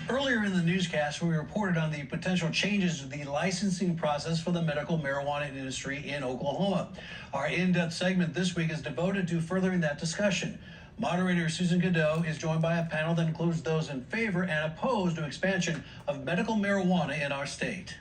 Earlier in the newscast, we reported on the potential changes to the licensing process for the medical marijuana industry in Oklahoma. Our in-depth segment this week is devoted to furthering that discussion. Moderator Susan Godot is joined by a panel that includes those in favor and opposed to expansion of medical marijuana in our state.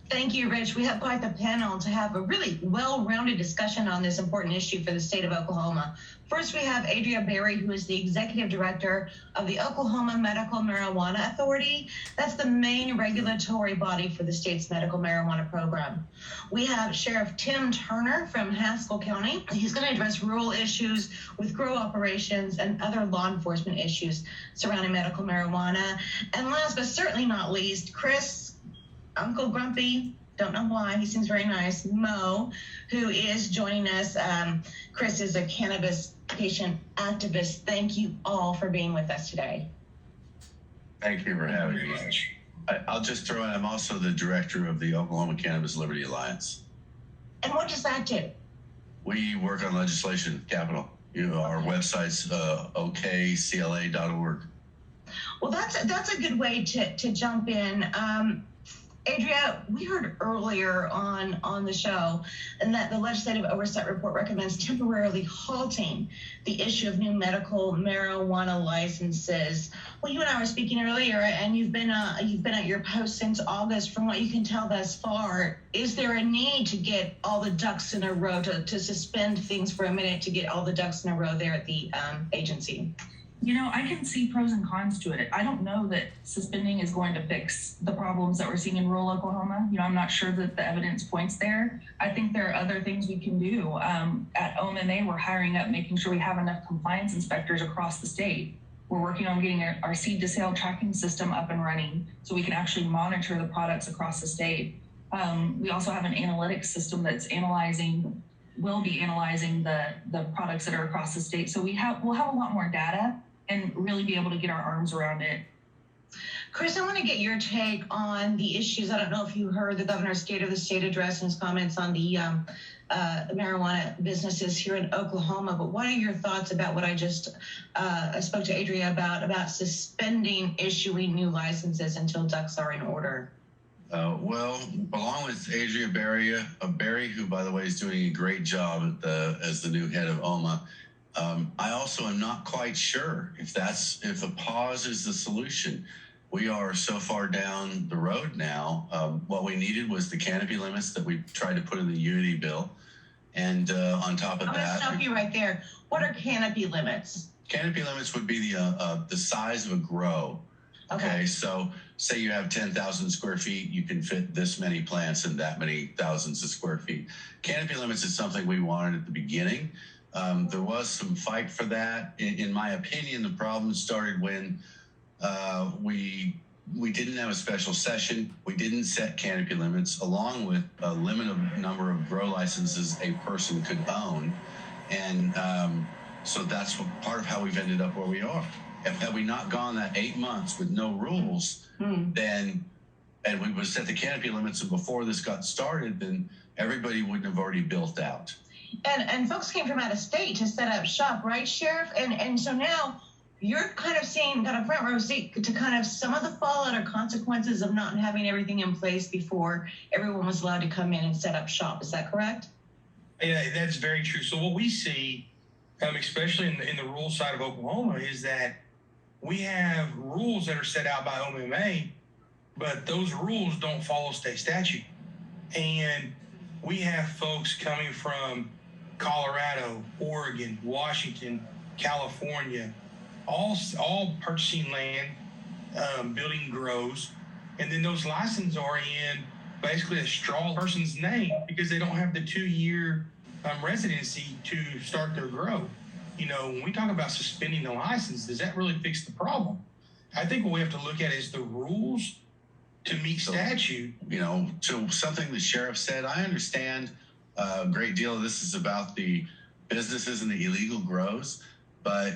Thank you, Rich. We have quite the panel to have a really well-rounded discussion on this important issue for the state of Oklahoma. First, we have Adria Berry, who is the executive director of the Oklahoma Medical Marijuana Authority. That's the main regulatory body for the state's medical marijuana program. We have Sheriff Tim Turner from Haskell County. He's going to address rural issues with grow operations and other law enforcement issues surrounding medical marijuana. And last but certainly not least, Chris, Uncle Grumpy, don't know why, he seems very nice, Mo, who is joining us. Chris is a cannabis patient activist. Thank you all for being with us today. Thank you for having me. I'll just throw in, I'm also the director of the Oklahoma Cannabis Liberty Alliance. And what does that do? We work on legislation, Capitol. Our website's okcla.org. Well, that's a good way to jump in. Adria, we heard earlier on the show and that the Legislative Oversight Report recommends temporarily halting the issue of new medical marijuana licenses. Well, you and I were speaking earlier, and you've been at your post since August. From what you can tell thus far, is there a need to get all the ducks in a row, to suspend things for a minute to get all the ducks in a row there at the agency? You know, I can see pros and cons to it. I don't know that suspending is going to fix the problems that we're seeing in rural Oklahoma. You know, I'm not sure that the evidence points there. I think there are other things we can do. At OMMA, we're hiring up, making sure we have enough compliance inspectors across the state. We're working on getting our seed to sale tracking system up and running so we can actually monitor the products across the state. We also have an analytics system that's will be analyzing the products that are across the state. So we'll have a lot more data and really be able to get our arms around it. Chris, I want to get your take on the issues. I don't know if you heard the governor's State of the State address and his comments on the marijuana businesses here in Oklahoma, but what are your thoughts about what I just spoke to Adria about suspending issuing new licenses until ducks are in order? Well, along with Adria Berry, who, by the way, is doing a great job as the new head of OMA, I also am not quite sure if a pause is the solution. We are so far down the road now. What we needed was the canopy limits that we tried to put in the Unity bill. And on top of that— I'm going to stop you right there. What are canopy limits? Canopy limits would be the size of a grow. Okay, so say you have 10,000 square feet, you can fit this many plants in that many thousands of square feet. Canopy limits is something we wanted at the beginning. There was some fight for that. In my opinion, the problem started when we didn't have a special session. We didn't set canopy limits, along with a limited number of grow licenses a person could own. And so that's part of how we've ended up where we are. Had we not gone that 8 months with no rules, then, and we would set the canopy limits before this got started, then everybody wouldn't have already built out. And folks came from out of state to set up shop, right, Sheriff? And so now you're kind of seeing kind of front row seat to kind of some of the fallout or consequences of not having everything in place before everyone was allowed to come in and set up shop. Is that correct? Yeah, that's very true. So what we see, especially in the rural side of Oklahoma, is that we have rules that are set out by OMMA, but those rules don't follow state statute. And we have folks coming from Colorado, Oregon, Washington, California, all purchasing land, building grows, and then those licenses are in basically a straw person's name because they don't have the 2-year residency to start their grow. You know, when we talk about suspending the license, does that really fix the problem? I think what we have to look at is the rules to meet statute. You know, to something the sheriff said, I understand a great deal of this is about the businesses and the illegal grows, but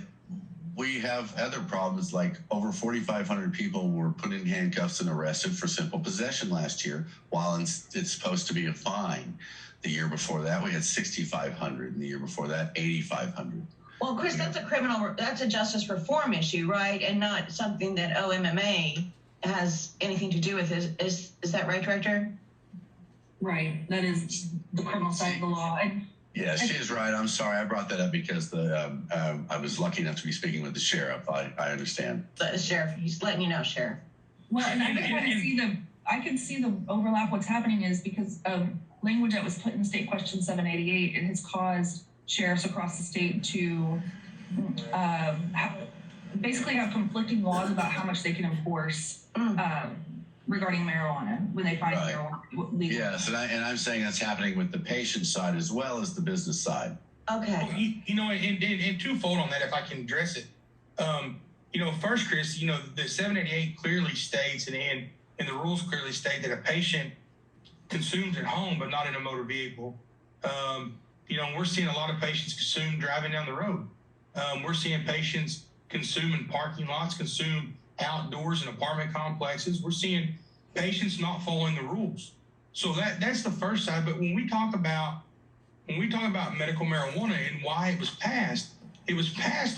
we have other problems, like over 4,500 people were put in handcuffs and arrested for simple possession last year, while it's supposed to be a fine. The year before that, we had 6,500, and the year before that, 8,500. Well, Chris, that's a justice reform issue, right? And not something that OMMA has anything to do with. Is that right, Director? Right. That is the criminal side of the law. Yeah, she is right. I'm sorry. I brought that up because I was lucky enough to be speaking with the sheriff. I understand. The sheriff, he's letting you know, Sheriff. Well, and I can see the overlap. What's happening is because of language that was put in State Question 788, it has caused sheriffs across the state to basically have conflicting laws about how much they can enforce regarding marijuana when they find marijuana legal. Yes, and I'm saying that's happening with the patient side as well as the business side. Okay. Well, you know, and twofold on that, if I can address it. You know, first, Chris, you know, the 788 clearly states, and the rules clearly state that a patient consumes at home, but not in a motor vehicle. You know, we're seeing a lot of patients consume driving down the road. We're seeing patients consume in parking lots, consume outdoors in apartment complexes. We're seeing patients not following the rules. So that's the first side. But when we talk about medical marijuana and why it was passed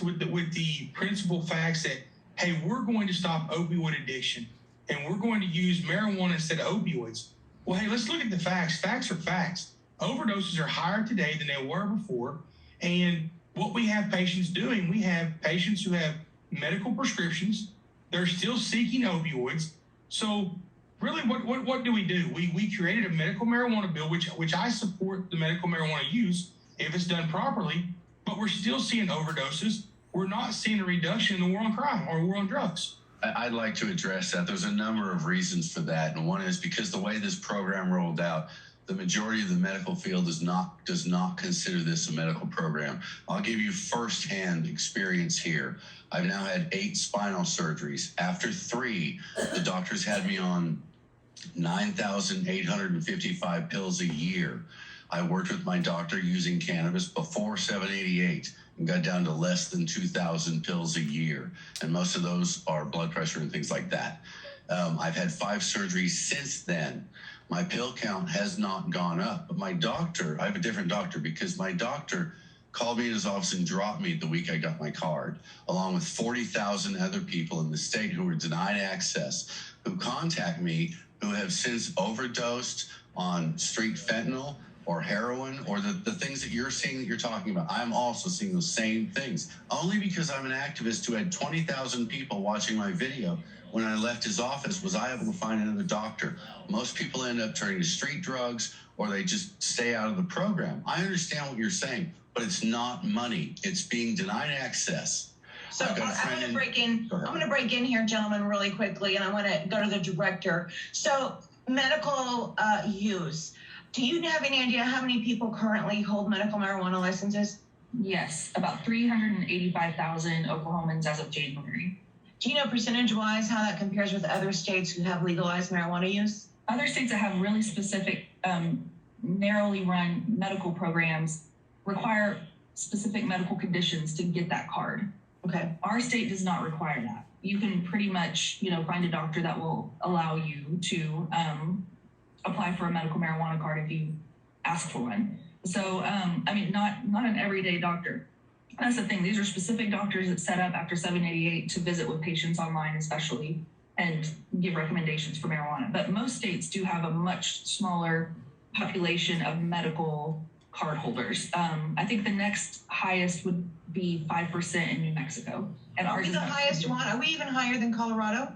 with the principal facts that, hey, we're going to stop opioid addiction and we're going to use marijuana instead of opioids. Well, hey, let's look at the facts. Facts are facts. Overdoses are higher today than they were before. And what we have patients doing, we have patients who have medical prescriptions. They're still seeking opioids. So really, what do? We created a medical marijuana bill, which I support the medical marijuana use if it's done properly, but we're still seeing overdoses. We're not seeing a reduction in the war on crime or war on drugs. I'd like to address that. There's a number of reasons for that. And one is because the way this program rolled out, the majority of the medical field does not consider this a medical program. I'll give you firsthand experience here. I've now had 8 spinal surgeries. After 3, the doctors had me on 9,855 pills a year. I worked with my doctor using cannabis before 788 and got down to less than 2,000 pills a year. And most of those are blood pressure and things like that. I've had 5 surgeries since then. My pill count has not gone up, but my doctor, I have a different doctor because my doctor called me in his office and dropped me the week I got my card, along with 40,000 other people in the state who were denied access, who contact me, who have since overdosed on street fentanyl or heroin or the things that you're seeing that you're talking about. I'm also seeing those same things, only because I'm an activist who had 20,000 people watching my video. When I left his office, was I able to find another doctor? Most people end up turning to street drugs or they just stay out of the program. I understand what you're saying, but it's not money. It's being denied access. So I'm going to break in. I'm going to break in here, gentlemen, really quickly, and I want to go to the director. So medical use. Do you have any idea how many people currently hold medical marijuana licenses? Yes, about 385,000 Oklahomans as of January. Do you know percentage-wise how that compares with other states who have legalized marijuana use? Other states that have really specific, narrowly run medical programs require specific medical conditions to get that card. Okay. Our state does not require that. You can pretty much, find a doctor that will allow you to apply for a medical marijuana card if you ask for one. So, not an everyday doctor. That's the thing. These are specific doctors that set up after 788 to visit with patients online, especially, and give recommendations for marijuana. But most states do have a much smaller population of medical card holders. I think the next highest would be 5% in New Mexico. And ours is the highest one. Are we even higher than Colorado?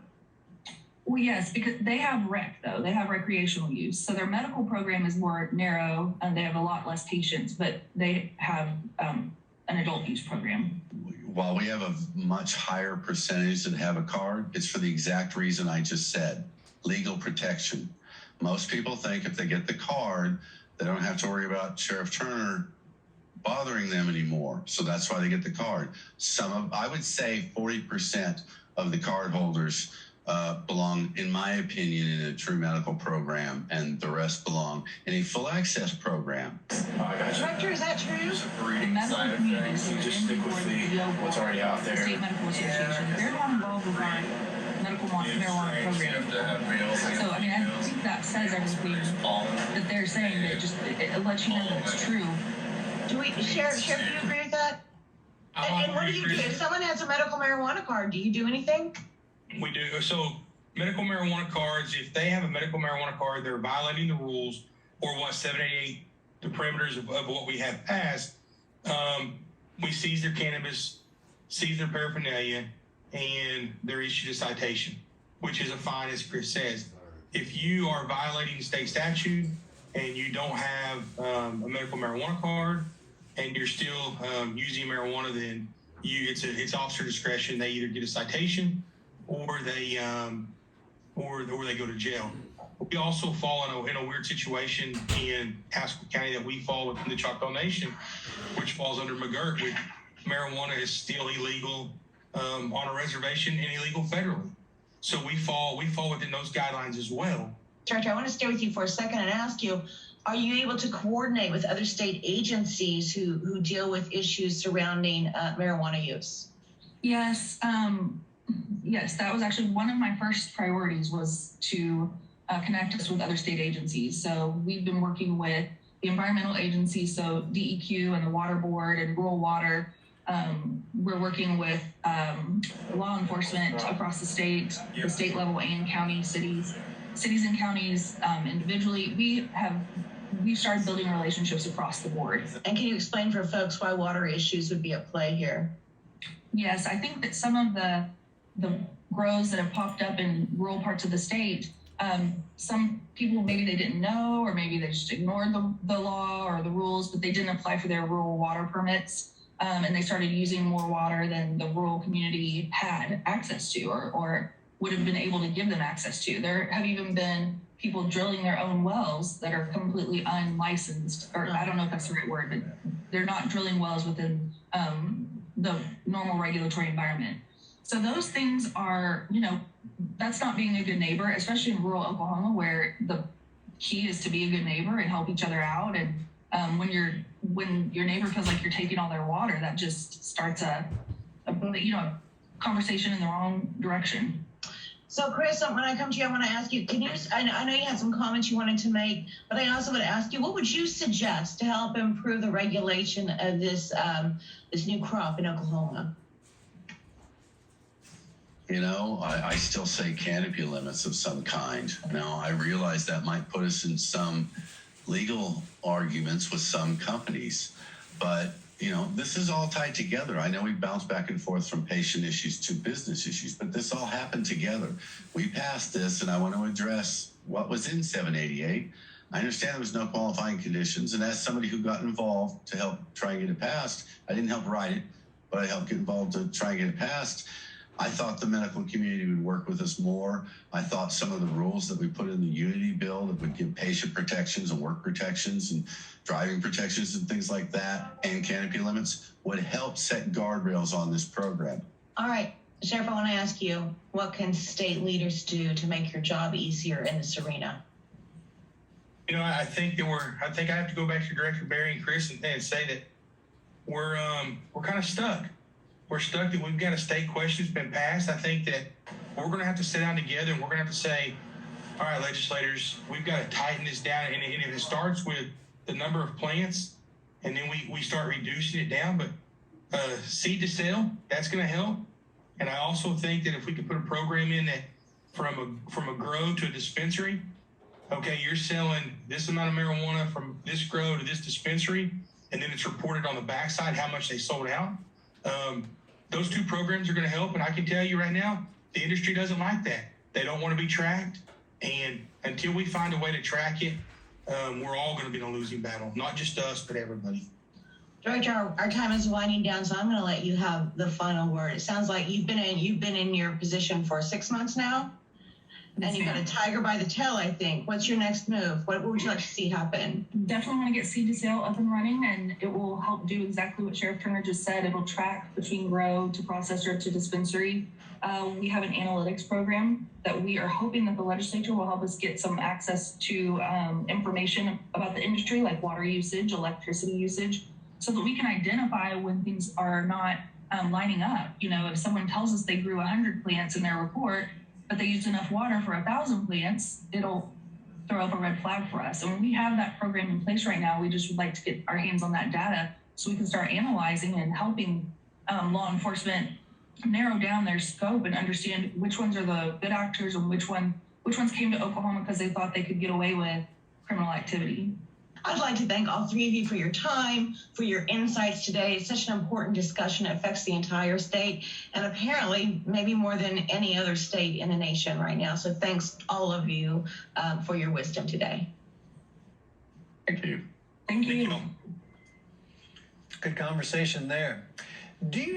Well, yes, because they have rec, though. They have recreational use. So their medical program is more narrow, and they have a lot less patients, but they have an adult use program. While we have a much higher percentage that have a card, it's for the exact reason I just said, legal protection. Most people think if they get the card, they don't have to worry about Sheriff Turner bothering them anymore. So that's why they get the card. I would say 40% of the card holders belong, in my opinion, in a true medical program, and the rest belong in a full access program. Director, is that true? The medical community, so just stick with what's already out there. The State Medical Association, they're not involved with our medical marijuana program. So, I think that says everything that they're saying, that it lets you know that it's true. Sheriff, do you agree with that? And what do you do? If someone has a medical marijuana card, do you do anything? We do. So medical marijuana cards, if they have a medical marijuana card, they're violating the rules or what 788, the parameters of what we have passed. We seize their cannabis, seize their paraphernalia, and they're issued a citation, which is a fine, as Chris says. If you are violating state statute and you don't have a medical marijuana card and you're still using marijuana, then it's officer discretion. They either get a citation or they go to jail. We also fall in a weird situation in Haskell County that we fall within the Choctaw Nation, which falls under McGirt, where marijuana is still illegal on a reservation and illegal federally. So we fall within those guidelines as well. Director, I want to stay with you for a second and ask you, are you able to coordinate with other state agencies who deal with issues surrounding marijuana use? Yes. Yes, that was actually one of my first priorities, was to connect us with other state agencies. So we've been working with the environmental agencies, so DEQ and the Water Board and Rural Water. We're working with law enforcement across the state level and county, cities and counties individually. We've started building relationships across the board. And can you explain for folks why water issues would be at play here? Yes, I think that some of the grows that have popped up in rural parts of the state, some people, maybe they didn't know, or maybe they just ignored the law or the rules, but they didn't apply for their rural water permits. And they started using more water than the rural community had access to or would have been able to give them access to. There have even been people drilling their own wells that are completely unlicensed, or I don't know if that's the right word, but they're not drilling wells within the normal regulatory environment. So those things are, that's not being a good neighbor, especially in rural Oklahoma, where the key is to be a good neighbor and help each other out. And when your neighbor feels like you're taking all their water, that just starts a conversation in the wrong direction. So Chris, when I come to you, I want to ask you, I know you had some comments you wanted to make, but I also would ask you, what would you suggest to help improve the regulation of this new crop in Oklahoma? I still say canopy limits of some kind. Now, I realize that might put us in some legal arguments with some companies, but this is all tied together. I know we bounce back and forth from patient issues to business issues, but this all happened together. We passed this, and I want to address what was in 788. I understand there was no qualifying conditions, and as somebody who got involved to help try and get it passed, I didn't help write it, but I helped get involved to try and get it passed. I thought the medical community would work with us more. I thought some of the rules that we put in the Unity bill that would give patient protections and work protections and driving protections and things like that, and canopy limits, would help set guardrails on this program. All right, Sheriff, I want to ask you, what can state leaders do to make your job easier in this arena? I think I have to go back to Director Barry and Chris and say that we're kind of stuck. We're stuck that we've got a state question that's been passed. I think that we're going to have to sit down together and we're going to have to say, all right, legislators, we've got to tighten this down. And if it starts with the number of plants and then we start reducing it down, but seed to sale, that's going to help. And I also think that if we could put a program in that from a grow to a dispensary, okay, you're selling this amount of marijuana from this grow to this dispensary, and then it's reported on the backside how much they sold out. Those two programs are going to help, and I can tell you right now, the industry doesn't like that. They don't want to be tracked, and until we find a way to track it, we're all going to be in a losing battle, not just us, but everybody. Director, our time is winding down, so I'm going to let you have the final word. It sounds like you've been in your position for 6 months now, and you've got a tiger by the tail, I think. What's your next move? What would you like to see happen? Definitely want to get seed to sale up and running, and it will help do exactly what Sheriff Turner just said. It'll track between grow to processor to dispensary. We have an analytics program that we are hoping that the legislature will help us get some access to information about the industry, like water usage, electricity usage, so that we can identify when things are not lining up. If someone tells us they grew 100 plants in their report, but they used enough water for 1,000 plants, it'll throw up a red flag for us. And when we have that program in place right now, we just would like to get our hands on that data so we can start analyzing and helping law enforcement narrow down their scope and understand which ones are the good actors and which ones came to Oklahoma because they thought they could get away with criminal activity. I'd like to thank all three of you for your time, for your insights today. It's such an important discussion. It affects the entire state and apparently maybe more than any other state in the nation right now. So thanks all of you for your wisdom today. Thank you. Thank you. Good conversation there. Do you